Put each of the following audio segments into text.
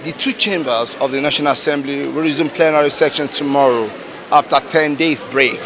The two chambers of the National Assembly will resume plenary session tomorrow after 10 days break.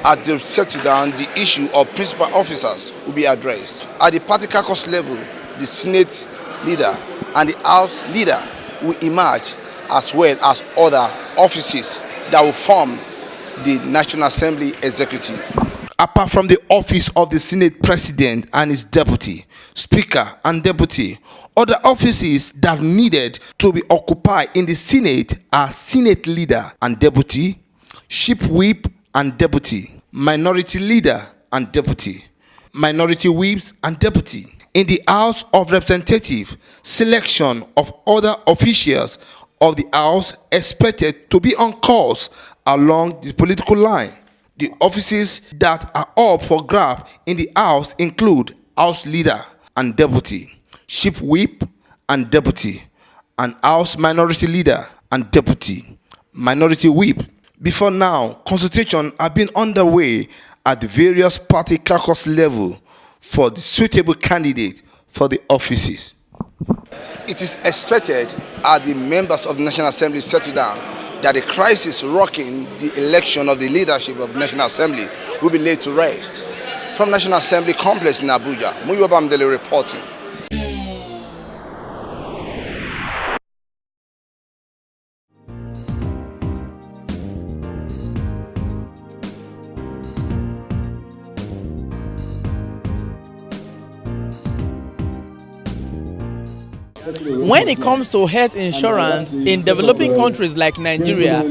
At the settle down, the issue of principal officers will be addressed. At the party caucus level, the Senate leader and the House leader will emerge, as well as other offices that will form the National Assembly executive. Apart from the office of the Senate President and his deputy, Speaker and deputy, other offices that needed to be occupied in the Senate are Senate leader and deputy, Chief Whip and deputy, minority leader and deputy, minority whips and deputy. In the House of Representatives, selection of other officials of the House expected to be on course along the political line. The offices that are up for grab in the House include House Leader and Deputy, Chief Whip and Deputy, and House Minority Leader and Deputy, Minority Whip. Before now, consultations have been underway at the various party caucus level for the suitable candidate for the offices. It is expected as the members of the National Assembly settle down that the crisis rocking the election of the leadership of the National Assembly will be laid to rest. From National Assembly Complex in Abuja, Muyiwa Bamidele reporting. When it comes to health insurance in developing countries like Nigeria,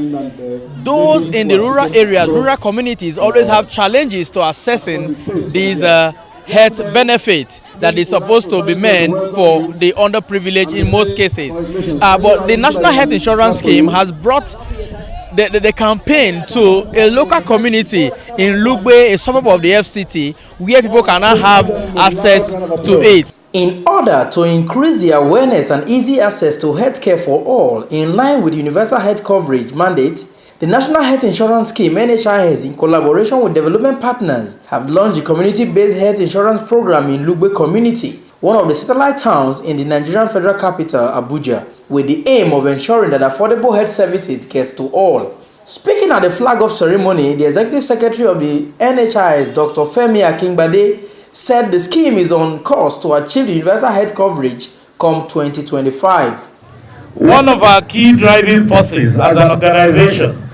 those in the rural areas, rural communities always have challenges to assessing these health benefits that is supposed to be meant for the underprivileged in most cases. But the National Health Insurance Scheme has brought the campaign to a local community in Lugbe, a suburb of the FCT, where people can now have access to it. In order to increase the awareness and easy access to healthcare for all, in line with Universal Health Coverage mandate, the National Health Insurance Scheme (NHIS), in collaboration with development partners, have launched a community-based health insurance program in Lugbe community, one of the satellite towns in the Nigerian federal capital, Abuja, with the aim of ensuring that affordable health services gets to all. Speaking at the flag-off ceremony, the Executive Secretary of the NHIS, Dr. Femi Akingbade, said the scheme is on course to achieve the universal health coverage come 2025. One of our key driving forces as an organization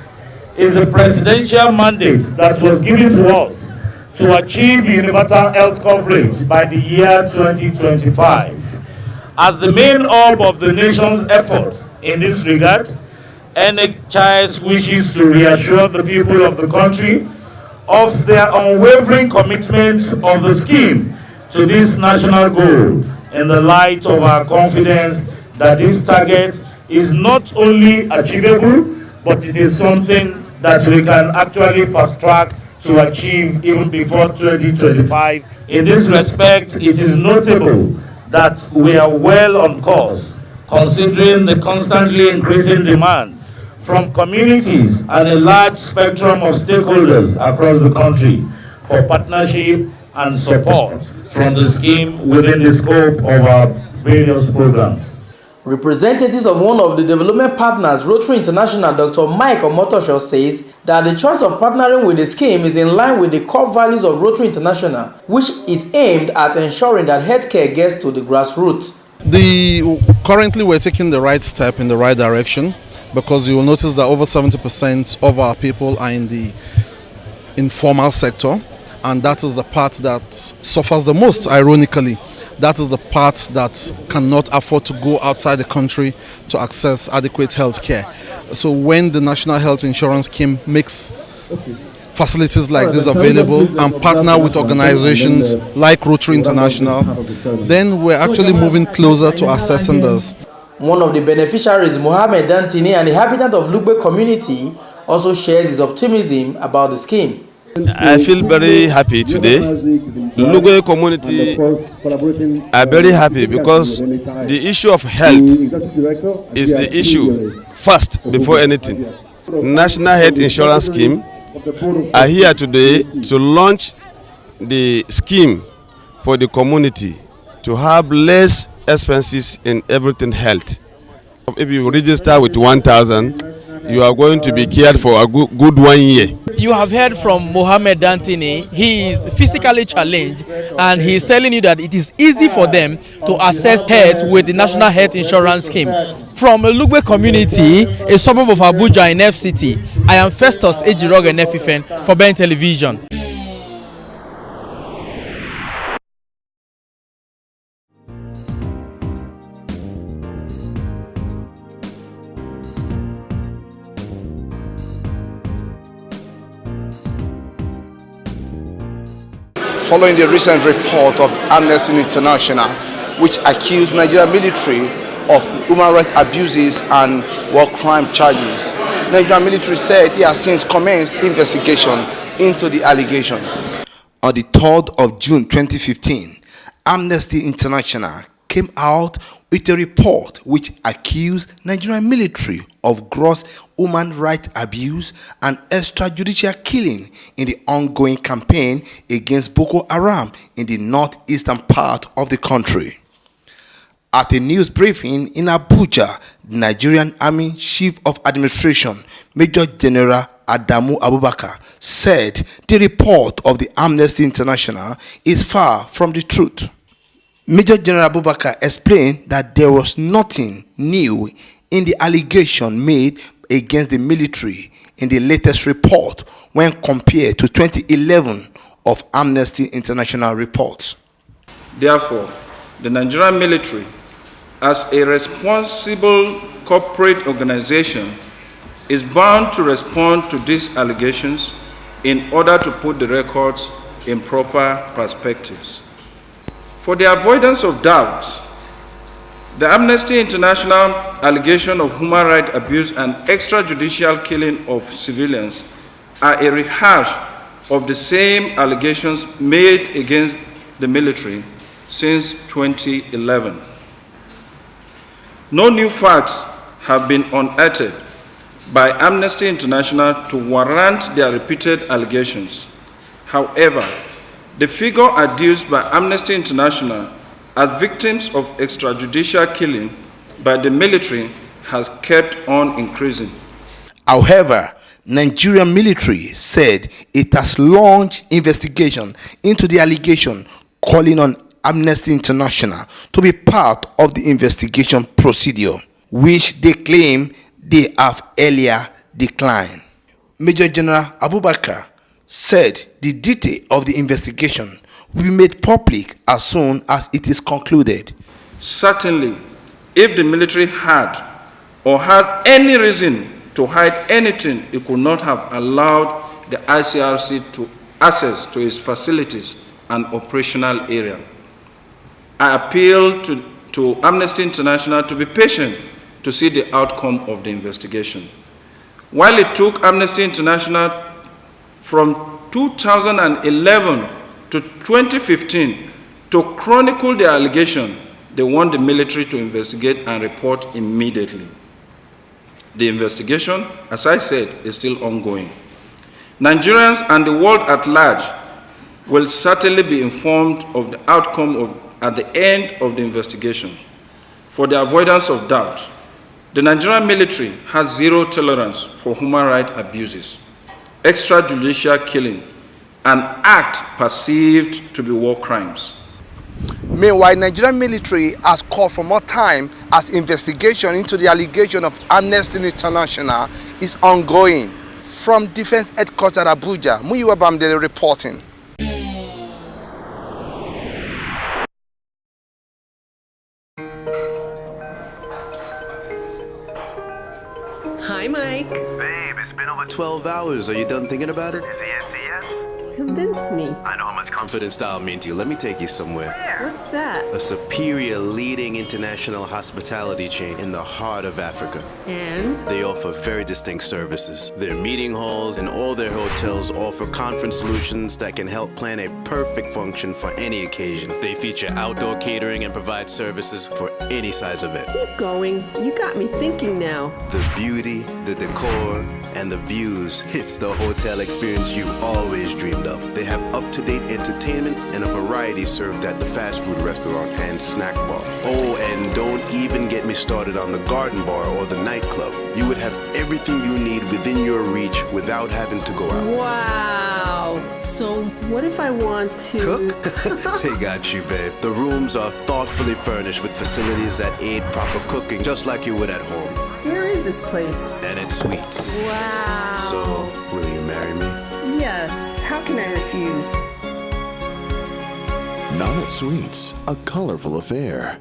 is the presidential mandate that was given to us to achieve universal health coverage by the year 2025. As the main hub of the nation's efforts in this regard, NHIS wishes to reassure the people of the country of their unwavering commitment of the scheme to this national goal, in the light of our confidence that this target is not only achievable, but it is something that we can actually fast track to achieve even before 2025. In this respect, it is notable that we are well on course, considering the constantly increasing demand from communities and a large spectrum of stakeholders across the country for partnership and support from the scheme within the scope of our various programs. Representatives of one of the development partners, Rotary International, Dr. Mike Omotosho, says that the choice of partnering with the scheme is in line with the core values of Rotary International, which is aimed at ensuring that healthcare gets to the grassroots. Currently, we're taking the right step in the right direction, because you will notice that over 70% of our people are in the informal sector, and that is the part that suffers the most, ironically. That is the part that cannot afford to go outside the country to access adequate health care. So when the National Health Insurance Scheme makes facilities like this available and partner with organizations like Rotary International, then we're actually moving closer to accessing this. One of the beneficiaries, Mohammed Dantini, an inhabitant of Lugbe community, also shares his optimism about the scheme. I feel very happy today. Lugbe community are very happy because the issue of health is the issue first before anything. National Health Insurance Scheme are here today to launch the scheme for the community to have less expenses in everything health. If you register with 1,000, you are going to be cared for a good 1 year. You have heard from Mohammed Dantini. He is physically challenged and he is telling you that it is easy for them to access health with the National Health Insurance Scheme. From Lugbe community, a suburb of Abuja in FCT, I am Festus Ejiroge Nefifen for Ben Television. Following the recent report of Amnesty International, which accused Nigerian military of human rights abuses and war crime charges, Nigerian military said it has since commenced investigation into the allegation. On the 3rd of June 2015, Amnesty International came out with a report which accused Nigerian military of gross human rights abuse and extrajudicial killing in the ongoing campaign against Boko Haram in the northeastern part of the country. At a news briefing in Abuja, the Nigerian Army Chief of Administration, Major General Adamu Abubakar, said the report of the Amnesty International is far from the truth. Major General Abubakar explained that there was nothing new in the allegation made against the military in the latest report when compared to 2011 of Amnesty International reports. Therefore, the Nigerian military, as a responsible corporate organization, is bound to respond to these allegations in order to put the records in proper perspectives. For the avoidance of doubt, the Amnesty International allegation of human rights abuse and extrajudicial killing of civilians are a rehash of the same allegations made against the military since 2011. No new facts have been unearthed by Amnesty International to warrant their repeated allegations. However, the figure adduced by Amnesty International as victims of extrajudicial killing by the military has kept on increasing. However, Nigerian military said it has launched investigation into the allegation, calling on Amnesty International to be part of the investigation procedure, which they claim they have earlier declined. Major General Abubakar said the detail of the investigation will be made public as soon as it is concluded. Certainly, if the military had or has any reason to hide anything, it could not have allowed the ICRC to access to its facilities and operational area. I appeal to Amnesty International to be patient to see the outcome of the investigation. While it took Amnesty International from 2011 to 2015 to chronicle the allegation, they want the military to investigate and report immediately. The investigation, as I said, is still ongoing. Nigerians and the world at large will certainly be informed of the outcome at the end of the investigation. For the avoidance of doubt, the Nigerian military has zero tolerance for human rights abuses, extrajudicial killing, and acts perceived to be war crimes. Meanwhile, Nigerian military has called for more time as investigation into the allegation of Amnesty International is ongoing. From Defense Headquarters at Abuja, Muyiwa Bamdele reporting. Hi, Mike. Babe, it's been over 12 hours. Are you done thinking about it? Is the answer yes? Convince me. I know how much confidence style mean to you. Let me take you somewhere. What's that? A superior leading international hospitality chain in the heart of Africa. And? They offer very distinct services. Their meeting halls and all their hotels offer conference solutions that can help plan a perfect function for any occasion. They feature outdoor catering and provide services for any size event. Keep going. You got me thinking now. The beauty, the decor, and the views. It's the hotel experience you always dream dreamed of. They have up-to-date entertainment and a variety served at the fast food restaurant and snack bar. Oh, and don't even get me started on the garden bar or the nightclub. You would have everything you need within your reach without having to go out. Wow. So what if I want to cook? They got you, babe. The rooms are thoughtfully furnished with facilities that aid proper cooking, just like you would at home. Where is this place? And it's sweets. Wow. So, will you marry me? Yes. How can I refuse? Not Sweets, a colorful affair.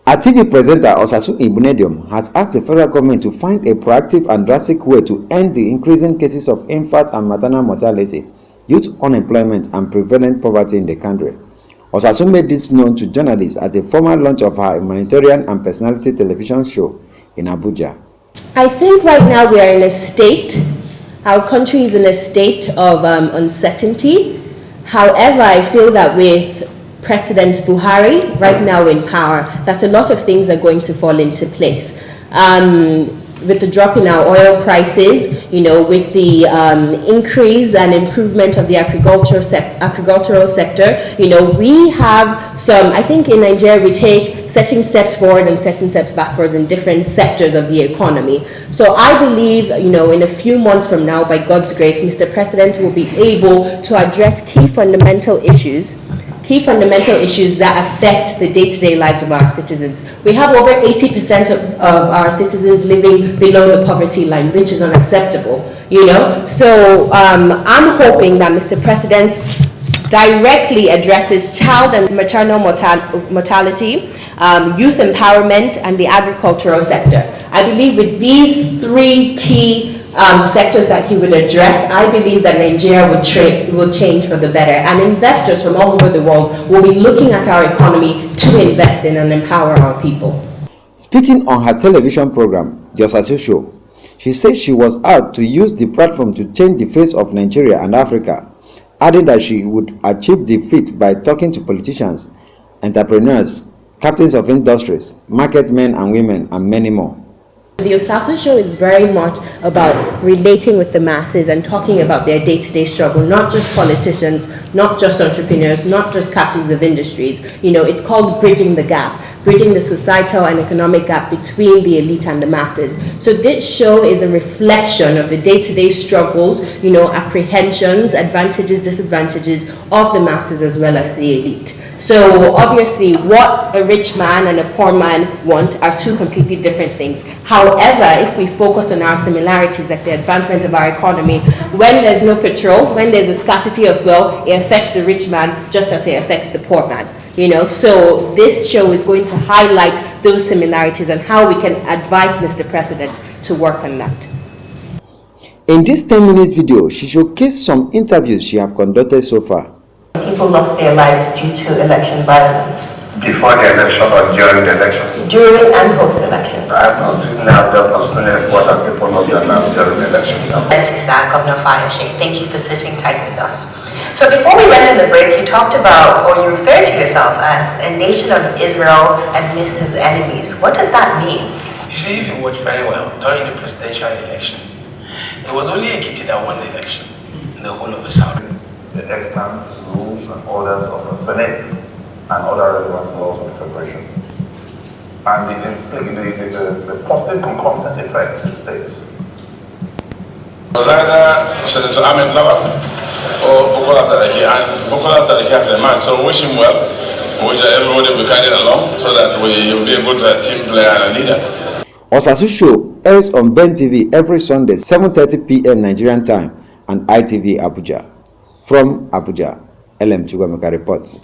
A TV presenter, Osasu Ibunedium, has asked the federal government to find a proactive and drastic way to end the increasing cases of infant and maternal mortality, youth unemployment, and prevalent poverty in the country. Osasu made this known to journalists at the formal launch of her humanitarian and personality television show in Abuja. I think right now we are in a state, our country is in a state of uncertainty. However, I feel that with President Buhari right now in power, that a lot of things are going to fall into place. With the drop in our oil prices, with the increase and improvement of the agricultural sector, we have some, I think in Nigeria we take certain steps forward and certain steps backwards in different sectors of the economy. So I believe, in a few months from now, by God's grace, Mr. President will be able to address key fundamental issues that affect the day-to-day lives of our citizens. We have over 80% of our citizens living below the poverty line, which is unacceptable, So I'm hoping that Mr. President directly addresses child and maternal mortality, youth empowerment, and the agricultural sector. I believe with these three key sectors that he would address, I believe that Nigeria will change for the better, and investors from all over the world will be looking at our economy to invest in and empower our people. Speaking on her television program, The Osasu Show, she said she was out to use the platform to change the face of Nigeria and Africa, adding that she would achieve the feat by talking to politicians, entrepreneurs, captains of industries, market men and women, and many more. The Osasu Show is very much about relating with the masses and talking about their day-to-day struggle, not just politicians, not just entrepreneurs, not just captains of industries. It's called bridging the gap, bridging the societal and economic gap between the elite and the masses. So this show is a reflection of the day-to-day struggles, apprehensions, advantages, disadvantages of the masses as well as the elite. So obviously what a rich man and a poor man want are two completely different things. However, if we focus on our similarities, like the advancement of our economy, when there's no petrol, when there's a scarcity of fuel, it affects the rich man just as it affects the poor man. So this show is going to highlight those similarities and how we can advise Mr. President to work on that. In this 10-minute video, she showcased some interviews she has conducted so far. People lost their lives due to election violence. Before the election or during the election? During and post-election. I have not seen now the personal report that people lost their lives during the election. Governor Fayoshe, thank you for sitting tight with us. So before we went on the break, you talked about, or you referred to yourself as a nation of Israel amidst his enemies. What does that mean? You see, if you watch very well, during the presidential election, it was only Ekiti that won the election in the whole of the South. The extant rules and orders of the Senate and other relevant laws of the Federation. And the positive concomitant effect states. Either Senator Ahmed Lawal or Bukola Saraki, and Bukola Saraki has a man, so wish him well. Wish that everybody will be carried along so that we will be a good team player and a leader. Osasu Show airs on Ben TV every Sunday, 7:30 p.m. Nigerian time, and ITV Abuja. From Abuja, LM Chugwameka reports.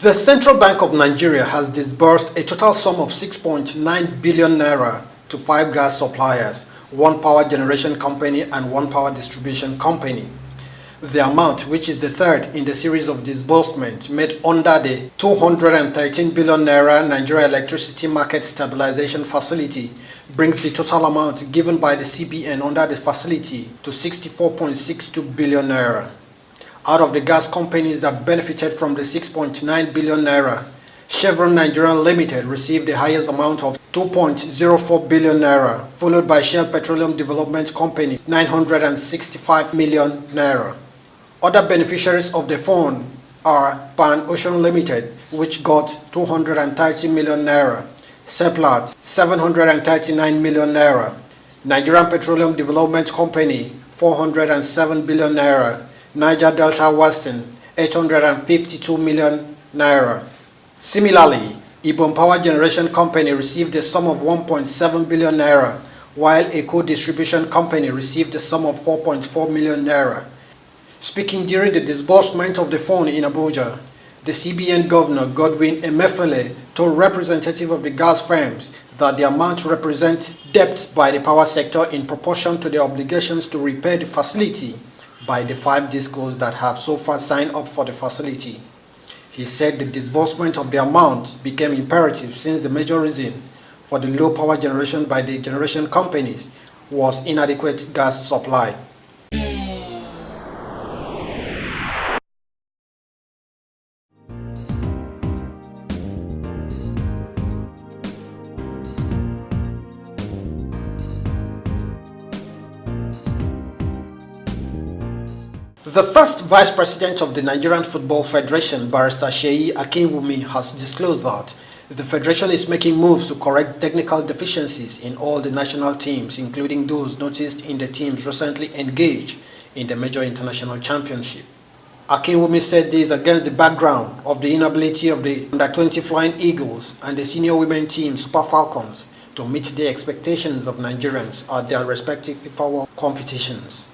The Central Bank of Nigeria has disbursed a total sum of 6.9 billion naira to 5 gas suppliers, one power generation company, and one power distribution company. The amount, which is the third in the series of disbursements made under the 213 billion naira Nigeria Electricity Market Stabilization Facility, brings the total amount given by the CBN under the facility to 64.62 billion naira. Out of the gas companies that benefited from the 6.9 billion naira, Chevron Nigeria Limited received the highest amount of 2.04 billion naira, followed by Shell Petroleum Development Company 965 million naira. Other beneficiaries of the fund are Pan Ocean Limited, which got 230 million naira, Seplat 739 million naira, Nigerian Petroleum Development Company 407 billion naira, Niger Delta Western 852 million naira. Similarly, Ibom Power Generation Company received a sum of 1.7 billion naira, while Eco Distribution Company received a sum of 4.4 million naira. Speaking during the disbursement of the fund in Abuja, the CBN Governor Godwin Emefiele told representatives of the gas firms that the amount represents debts by the power sector in proportion to the obligations to repair the facility by the 5 discos that have so far signed up for the facility. He said the disbursement of the amount became imperative since the major reason for the low power generation by the generation companies was inadequate gas supply. The first Vice President of the Nigerian Football Federation, Barrister Seyi Akinwumi, has disclosed that the Federation is making moves to correct technical deficiencies in all the national teams, including those noticed in the teams recently engaged in the major international championship. Akinwumi said this against the background of the inability of the Under-20 Flying Eagles and the senior women team Super Falcons to meet the expectations of Nigerians at their respective FIFA World competitions.